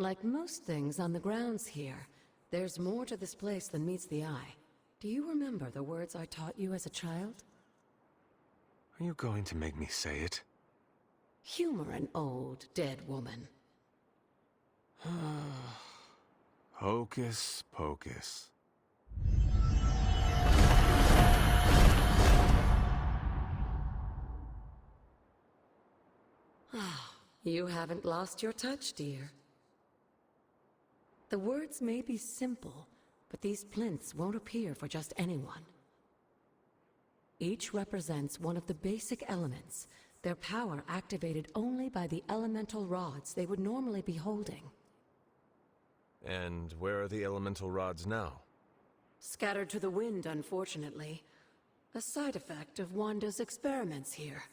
Like most things on the grounds here, there's more to this place than meets the eye. Do you remember the words I taught you as a child? Are you going to make me say it? Humor an old, dead woman. Hocus pocus. You haven't lost your touch, dear. The words may be simple, but these plinths won't appear for just anyone. Each represents one of the basic elements, their power activated only by the elemental rods they would normally be holding. And where are the elemental rods now? Scattered to the wind, unfortunately. A side effect of Wanda's experiments here.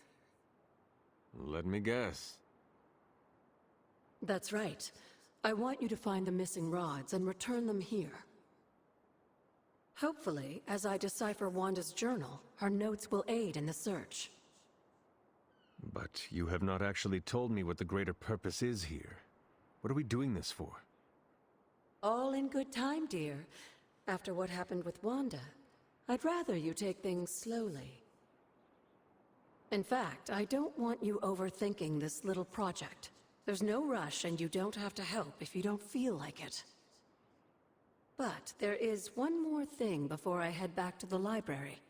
Let me guess. That's right. I want you to find the missing rods and return them here. Hopefully, as I decipher Wanda's journal, her notes will aid in the search. But you have not actually told me what the greater purpose is here. What are we doing this for? All in good time, dear. After what happened with Wanda, I'd rather you take things slowly. In fact, I don't want you overthinking this little project. There's no rush, and you don't have to help if you don't feel like it. But there is one more thing before I head back to the library.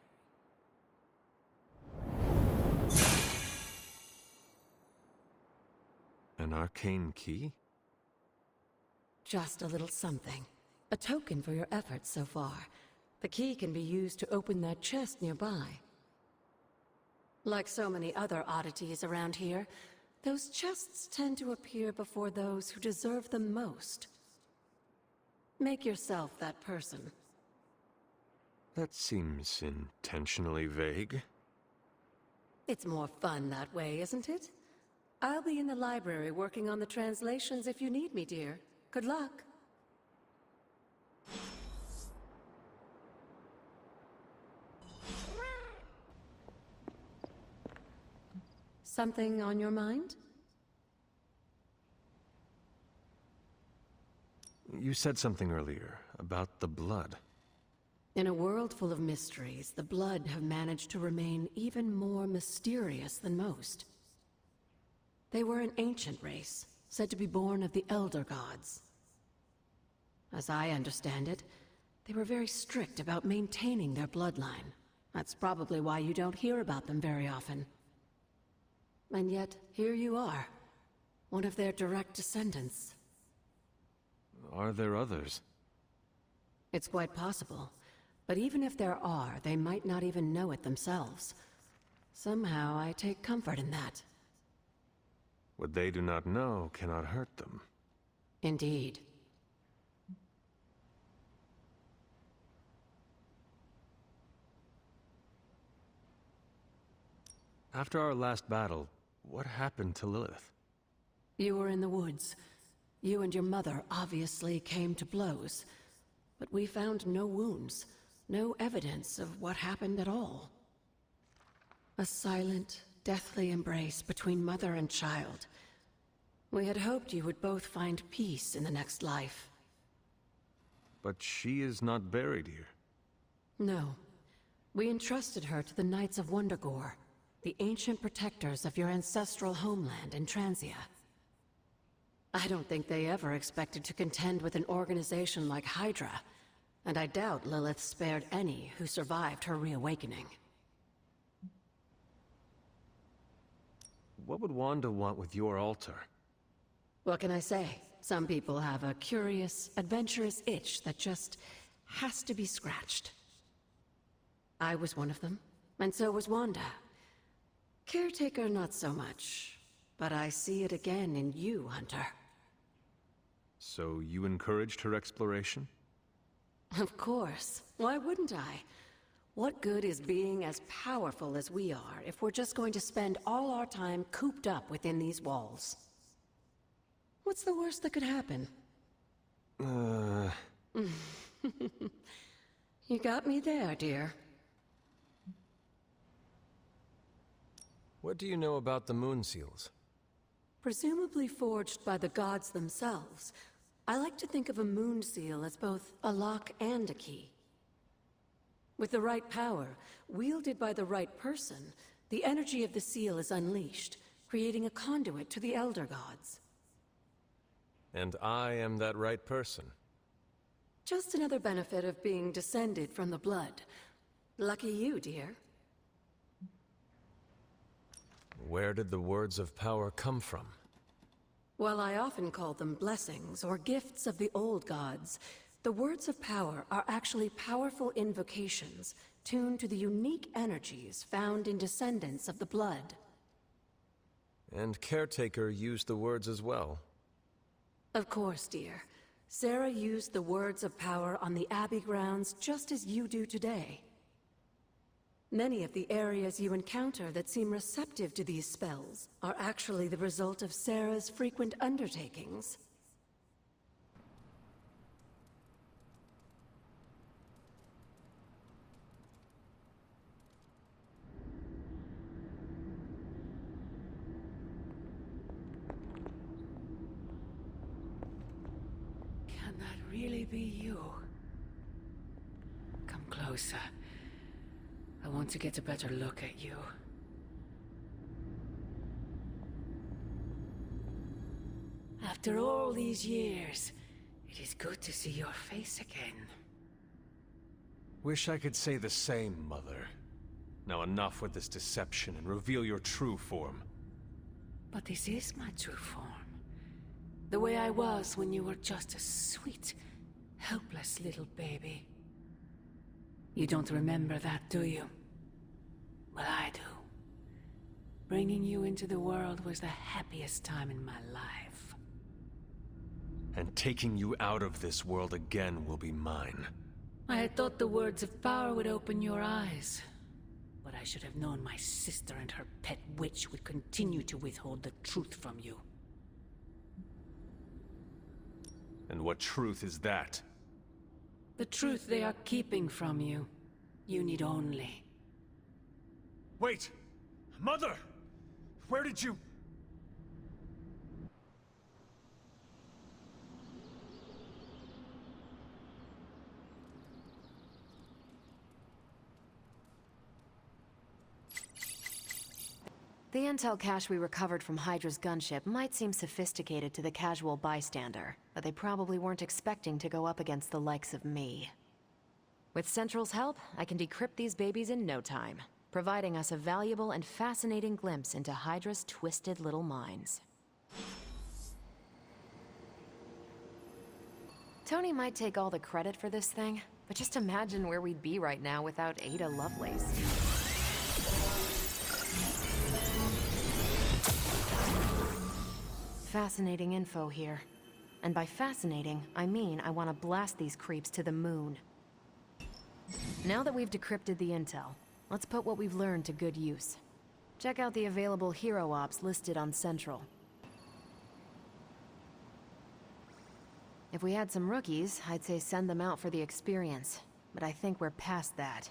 An arcane key? Just a little something. A token for your efforts so far. The key can be used to open that chest nearby. Like so many other oddities around here, those chests tend to appear before those who deserve them most. Make yourself that person. That seems intentionally vague. It's more fun that way, isn't it? I'll be in the library working on the translations if you need me, dear. Good luck. Something on your mind? You said something earlier about the blood. In a world full of mysteries, the blood have managed to remain even more mysterious than most. They were an ancient race, said to be born of the Elder Gods. As I understand it, they were very strict about maintaining their bloodline. That's probably why you don't hear about them very often. And yet, here you are, one of their direct descendants. Are there others? It's quite possible. But even if there are, they might not even know it themselves. Somehow, I take comfort in that. What they do not know cannot hurt them. Indeed. After our last battle, what happened to Lilith? You were in the woods. You and your mother obviously came to blows. But we found no wounds, no evidence of what happened at all. A silent, deathly embrace between mother and child. We had hoped you would both find peace in the next life. But she is not buried here. No. We entrusted her to the Knights of Wundagore, the ancient protectors of your ancestral homeland in Transia. I don't think they ever expected to contend with an organization like Hydra, and I doubt Lilith spared any who survived her reawakening. What would Wanda want with your altar? What can I say? Some people have a curious, adventurous itch that just has to be scratched. I was one of them, and so was Wanda. Caretaker, not so much, but I see it again in you, Hunter. So you encouraged her exploration? Of course. Why wouldn't I? What good is being as powerful as we are if we're just going to spend all our time cooped up within these walls? What's the worst that could happen? You got me there, dear. What do you know about the moon seals? Presumably forged by the gods themselves, I like to think of a moon seal as both a lock and a key. With the right power, wielded by the right person, the energy of the seal is unleashed, creating a conduit to the Elder Gods. And I am that right person. Just another benefit of being descended from the blood. Lucky you, dear. Where did the words of power come from? While I often call them blessings or gifts of the old gods, the words of power are actually powerful invocations tuned to the unique energies found in descendants of the blood. And Caretaker used the words as well. Of course, dear. Sarah used the words of power on the Abbey grounds just as you do today. Many of the areas you encounter that seem receptive to these spells are actually the result of Sarah's frequent undertakings. Can that really be you? Come closer. I want to get a better look at you. After all these years, it is good to see your face again. Wish I could say the same, Mother. Now enough with this deception and reveal your true form. But this is my true form. The way I was when you were just a sweet, helpless little baby. You don't remember that, do you? Well, I do. Bringing you into the world was the happiest time in my life. And taking you out of this world again will be mine. I had thought the words of power would open your eyes. But I should have known my sister and her pet witch would continue to withhold the truth from you. And what truth is that? The truth they are keeping from you. You need only. Wait! Mother! Where did you... The intel cache we recovered from Hydra's gunship might seem sophisticated to the casual bystander, but they probably weren't expecting to go up against the likes of me. With Central's help, I can decrypt these babies in no time, providing us a valuable and fascinating glimpse into Hydra's twisted little minds. Tony might take all the credit for this thing, but just imagine where we'd be right now without Ada Lovelace. Fascinating info here. And by fascinating, I mean I want to blast these creeps to the moon. Now that we've decrypted the intel, let's put what we've learned to good use. Check out the available hero ops listed on Central. If we had some rookies, I'd say send them out for the experience, but I think we're past that.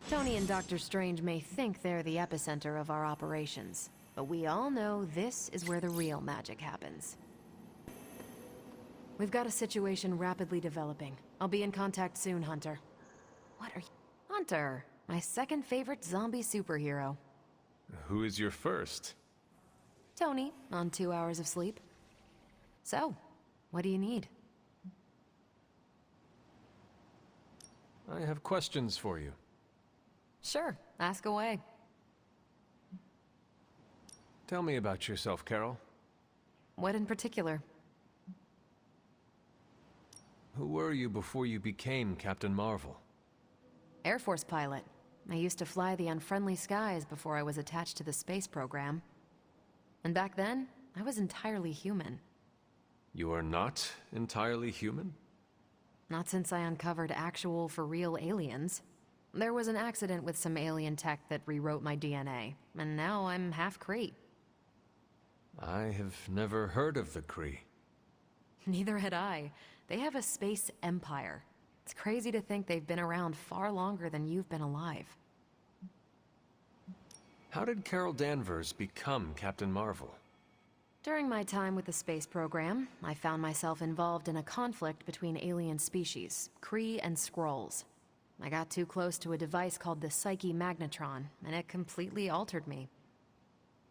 Tony and Dr. Strange may think they're the epicenter of our operations, but we all know this is where the real magic happens. We've got a situation rapidly developing. I'll be in contact soon, Hunter. What are you... Hunter! My second favorite zombie superhero. Who is your first? Tony, on 2 hours of sleep. So, what do you need? I have questions for you. Sure, ask away. Tell me about yourself, Carol. What in particular? Who were you before you became Captain Marvel? Air Force pilot. I used to fly the unfriendly skies before I was attached to the space program. And back then, I was entirely human. You are not entirely human? Not since I uncovered actual, for real aliens. There was an accident with some alien tech that rewrote my DNA, and now I'm half Kree. I have never heard of the Kree. Neither had I. They have a space empire. It's crazy to think they've been around far longer than you've been alive. How did Carol Danvers become Captain Marvel? During my time with the space program, I found myself involved in a conflict between alien species, Kree and Skrulls. I got too close to a device called the Psyche Magnetron, and it completely altered me.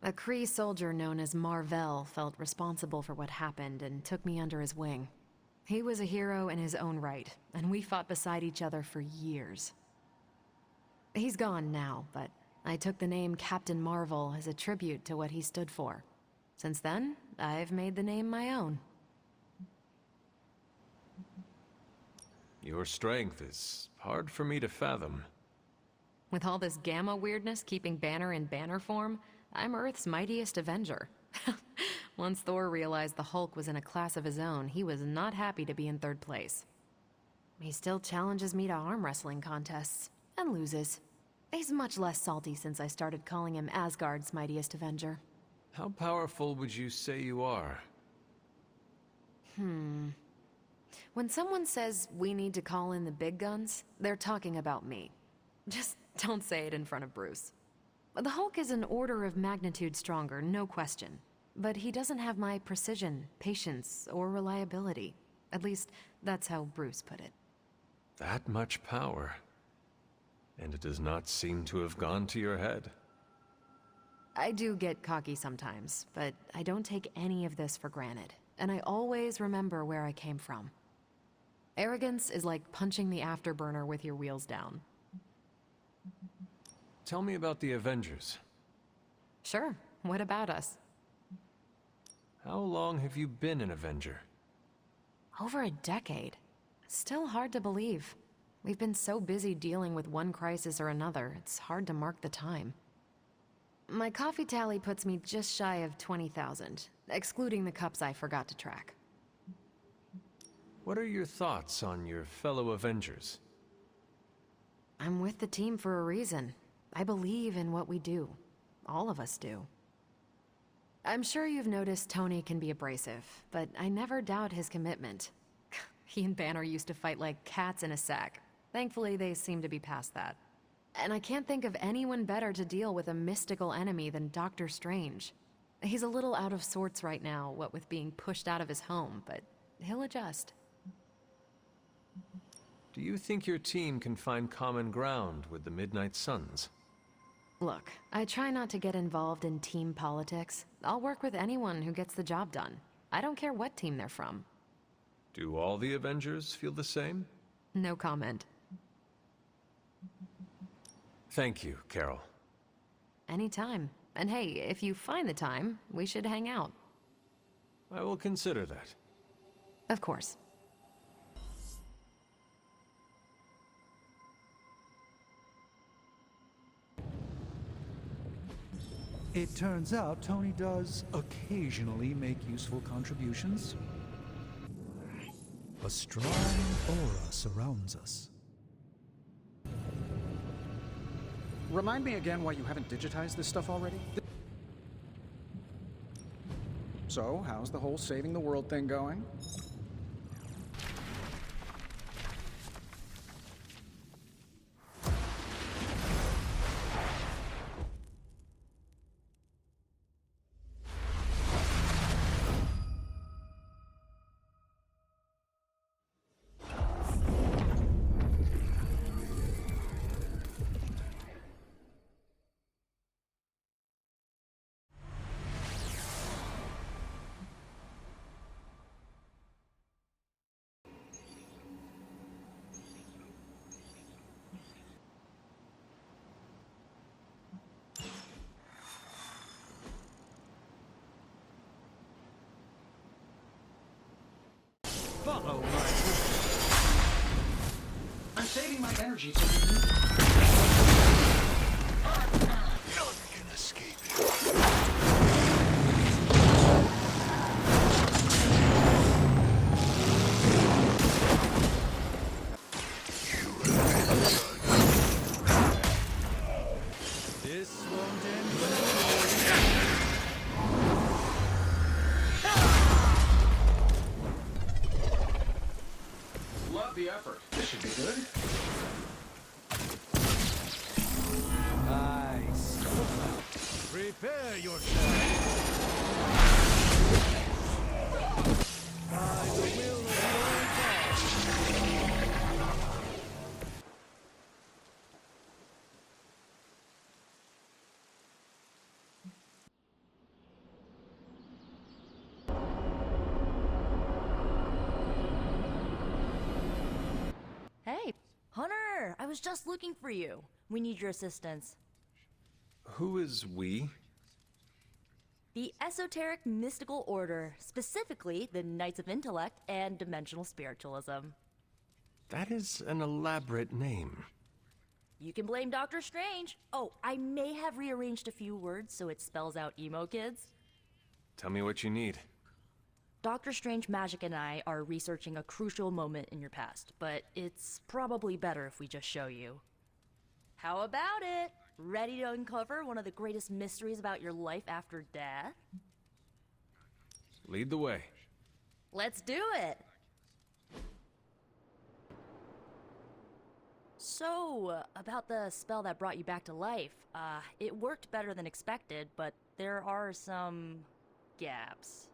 A Kree soldier known as Marvell felt responsible for what happened and took me under his wing. He was a hero in his own right, and we fought beside each other for years. He's gone now, but I took the name Captain Marvel as a tribute to what he stood for. Since then, I've made the name my own. Your strength is hard for me to fathom. With all this gamma weirdness keeping Banner in banner form, I'm Earth's mightiest Avenger. Once Thor realized the Hulk was in a class of his own, he was not happy to be in third place. He still challenges me to arm wrestling contests, and loses. He's much less salty since I started calling him Asgard's mightiest Avenger. How powerful would you say you are? When someone says we need to call in the big guns, they're talking about me. Just don't say it in front of Bruce. The Hulk is an order of magnitude stronger, no question. But he doesn't have my precision, patience, or reliability. At least, that's how Bruce put it. That much power. And it does not seem to have gone to your head. I do get cocky sometimes, but I don't take any of this for granted. And I always remember where I came from. Arrogance is like punching the afterburner with your wheels down. Tell me about the Avengers. Sure, what about us? How long have you been an Avenger? Over a decade. Still hard to believe. We've been so busy dealing with one crisis or another, it's hard to mark the time. My coffee tally puts me just shy of 20,000, excluding the cups I forgot to track. What are your thoughts on your fellow Avengers? I'm with the team for a reason. I believe in what we do. All of us do. I'm sure you've noticed Tony can be abrasive, but I never doubt his commitment. He and Banner used to fight like cats in a sack. Thankfully, they seem to be past that. And I can't think of anyone better to deal with a mystical enemy than Doctor Strange. He's a little out of sorts right now, what with being pushed out of his home, but he'll adjust. Do you think your team can find common ground with the Midnight Suns? Look, I try not to get involved in team politics. I'll work with anyone who gets the job done. I don't care what team they're from. Do all the Avengers feel the same? No comment. Thank you, Carol. Anytime. And hey, if you find the time, we should hang out. I will consider that. Of course. It turns out Tony does occasionally make useful contributions. A strong aura surrounds us. Remind me again why you haven't digitized this stuff already? So, how's the whole saving the world thing going? Follow my I'm saving my energy so you can... None can escape it. This won't end well. Love the effort. This should be good. Nice. Prepare yourself. Hunter, I was just looking for you. We need your assistance. Who is we? The Esoteric Mystical Order, specifically the Knights of Intellect and Dimensional Spiritualism. That is an elaborate name. You can blame Doctor Strange. Oh, I may have rearranged a few words so it spells out emo kids. Tell me what you need. Doctor Strange Magic and I are researching a crucial moment in your past, but it's probably better if we just show you. How about it? Ready to uncover one of the greatest mysteries about your life after death? Lead the way. Let's do it! So, about the spell that brought you back to life, it worked better than expected, but there are some gaps.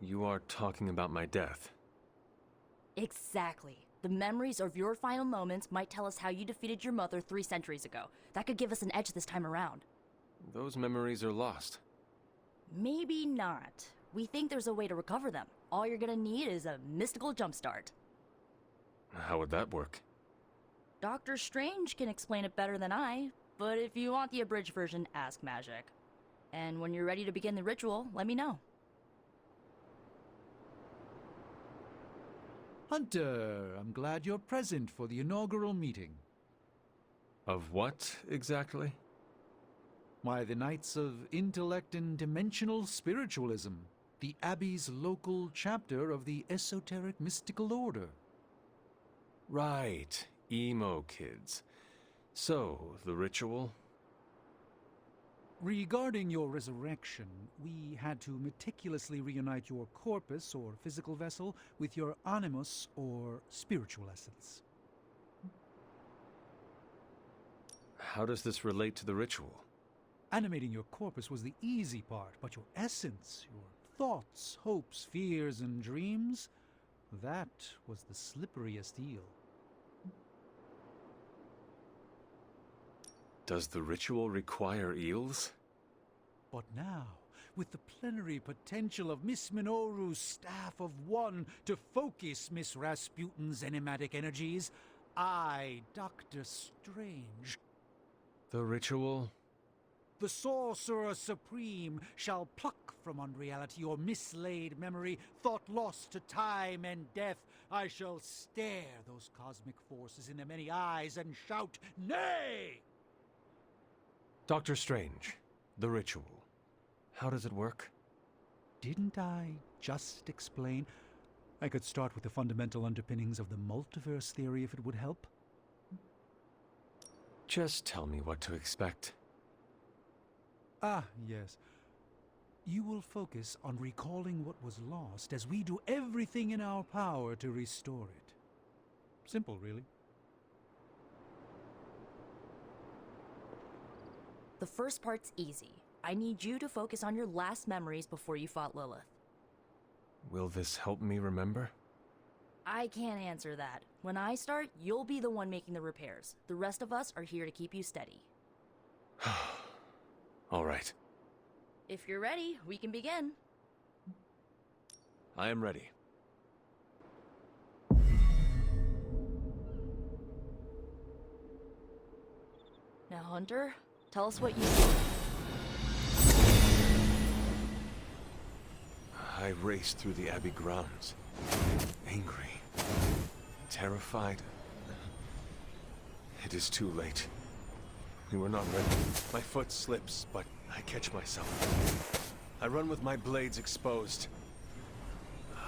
You are talking about my death. Exactly. The memories of your final moments might tell us how you defeated your mother 3 centuries ago. That could give us an edge this time around. Those memories are lost. Maybe not. We think there's a way to recover them. All you're gonna need is a mystical jumpstart. How would that work? Doctor Strange can explain it better than I, but if you want the abridged version, ask Magic. And when you're ready to begin the ritual, let me know. Hunter, I'm glad you're present for the inaugural meeting. Of what, exactly? Why, the Knights of Intellect and Dimensional Spiritualism, the Abbey's local chapter of the Esoteric Mystical Order. Right, emo kids. So, the ritual? Regarding your resurrection, we had to meticulously reunite your corpus, or physical vessel, with your animus, or spiritual essence. How does this relate to the ritual? Animating your corpus was the easy part, but your essence, your thoughts, hopes, fears, and dreams, that was the slipperiest eel. Does the ritual require eels? But now, with the plenary potential of Miss Minoru's Staff of One to focus Miss Rasputin's enigmatic energies, I, Doctor Strange, The ritual? the Sorcerer Supreme, shall pluck from unreality your mislaid memory, thought lost to time and death. I shall stare those cosmic forces in their many eyes and shout, "Nay!" Doctor Strange, the ritual. How does it work? Didn't I just explain? I could start with the fundamental underpinnings of the multiverse theory if it would help. Just tell me what to expect. Ah, yes. You will focus on recalling what was lost as we do everything in our power to restore it. Simple, really. The first part's easy. I need you to focus on your last memories before you fought Lilith. Will this help me remember? I can't answer that. When I start, you'll be the one making the repairs. The rest of us are here to keep you steady. All right. If you're ready, we can begin. I am ready. Now, Hunter, tell us what you see. I raced through the Abbey grounds. Angry. Terrified. It is too late. We were not ready. My foot slips, but I catch myself. I run with my blades exposed.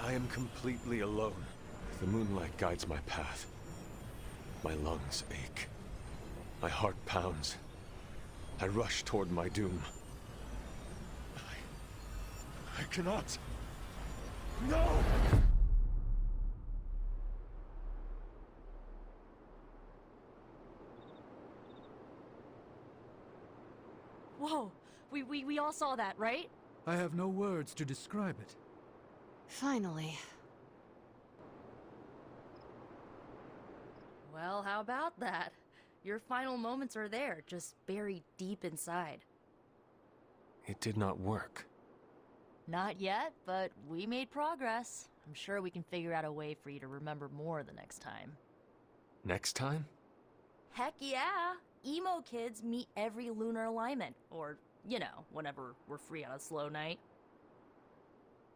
I am completely alone. The moonlight guides my path. My lungs ache. My heart pounds. I rush toward my doom. I cannot. No! Whoa! We all saw that, right? I have no words to describe it. Finally. Well, how about that? Your final moments are there, just buried deep inside. It did not work. Not yet, but we made progress. I'm sure we can figure out a way for you to remember more the next time. Next time? Heck yeah! Emo kids meet every lunar alignment, or, you know, whenever we're free on a slow night.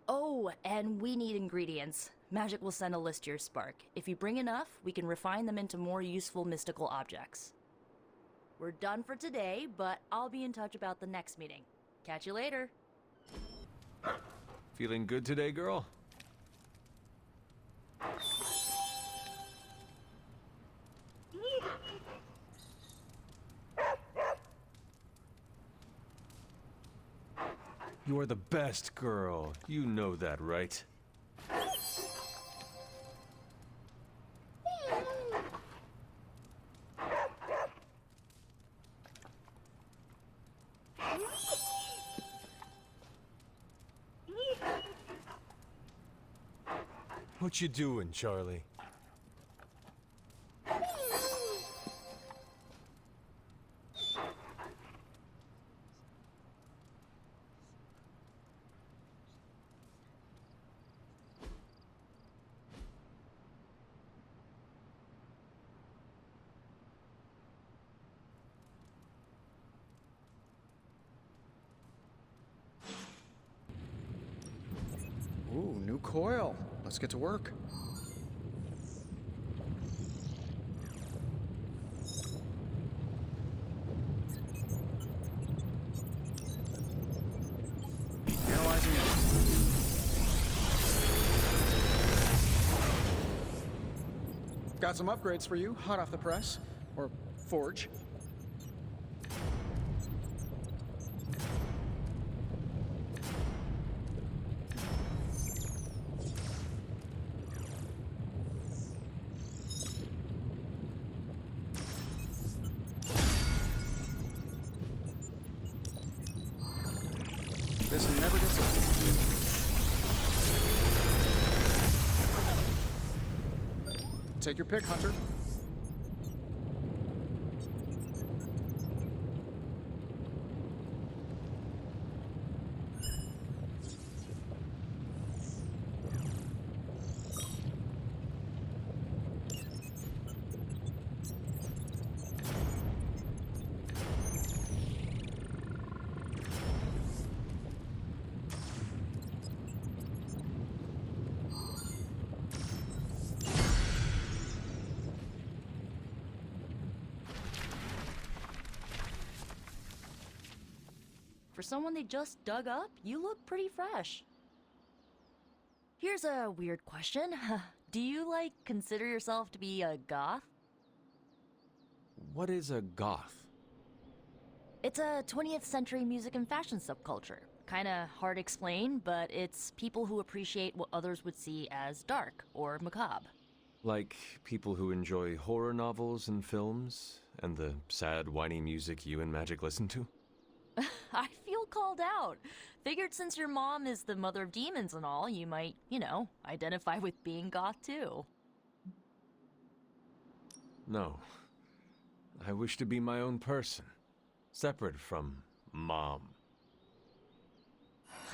Oh, and we need ingredients. Magic will send a list to your spark. If you bring enough, we can refine them into more useful mystical objects. We're done for today, but I'll be in touch about the next meeting. Catch you later. Feeling good today, girl? You are the best girl. You know that, right? What you doing, Charlie? Ooh, new coil. Let's get to work. Analyzing it. Got some upgrades for you, hot off the press. Or forge. This never gets old. Take your pick, Hunter. For someone they just dug up, you look pretty fresh. Here's a weird question. Do you, consider yourself to be a goth? What is a goth? It's a 20th century music and fashion subculture. Kinda hard to explain, but it's people who appreciate what others would see as dark or macabre. Like people who enjoy horror novels and films, and the sad, whiny music you and Magic listen to? I feel called out. Figured since your mom is the mother of demons and all, you might, identify with being goth too. No. I wish to be my own person, separate from Mom.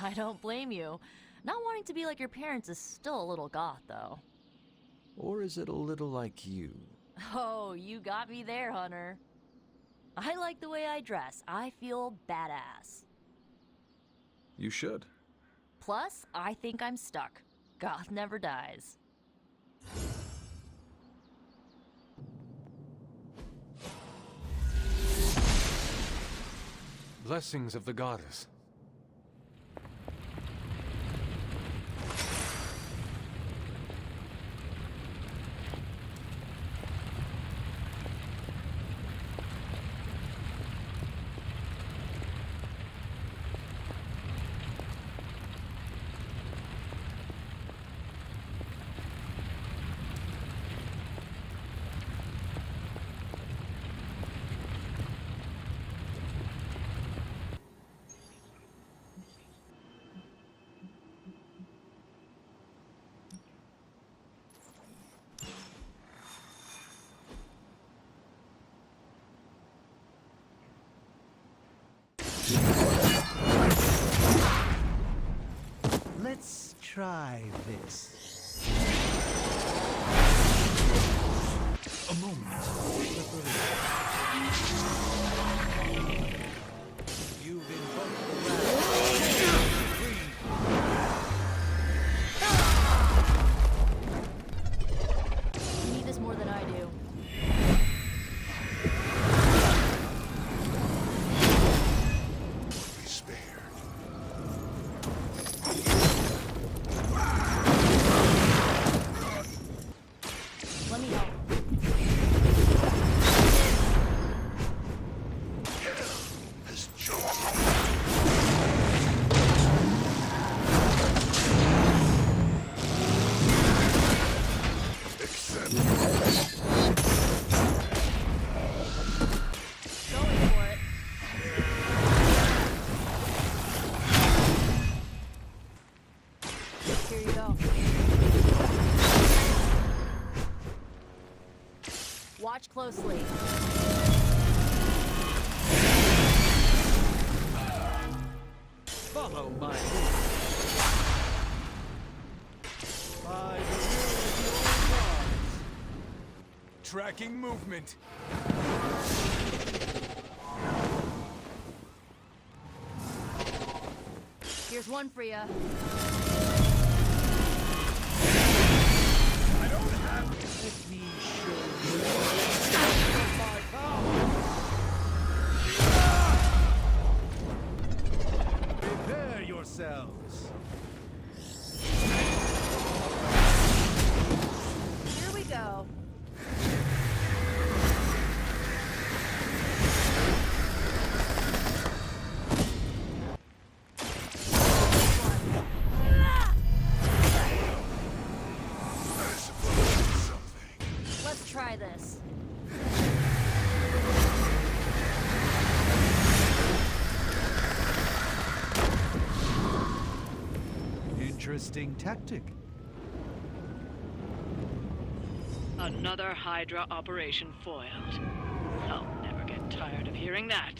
I don't blame you. Not wanting to be like your parents is still a little goth, though. Or is it a little like you? Oh, you got me there, Hunter. I like the way I dress. I feel badass. You should. Plus, I think I'm stuck. Goth never dies. Blessings of the goddess. Let's try this. A moment. You've invoked the wrath supreme. You need this more than I do. Be spared. Let me help. Has chosen. Accept. Going for it. Here you go. Watch closely. Follow my lead. By the will of your gods. Tracking movement. Here's one for ya. I don't have. Let me show you my power. Prepare yourselves. Here we go. I suppose it's something. Let's try this. Interesting tactic. Another Hydra operation foiled. I'll never get tired of hearing that.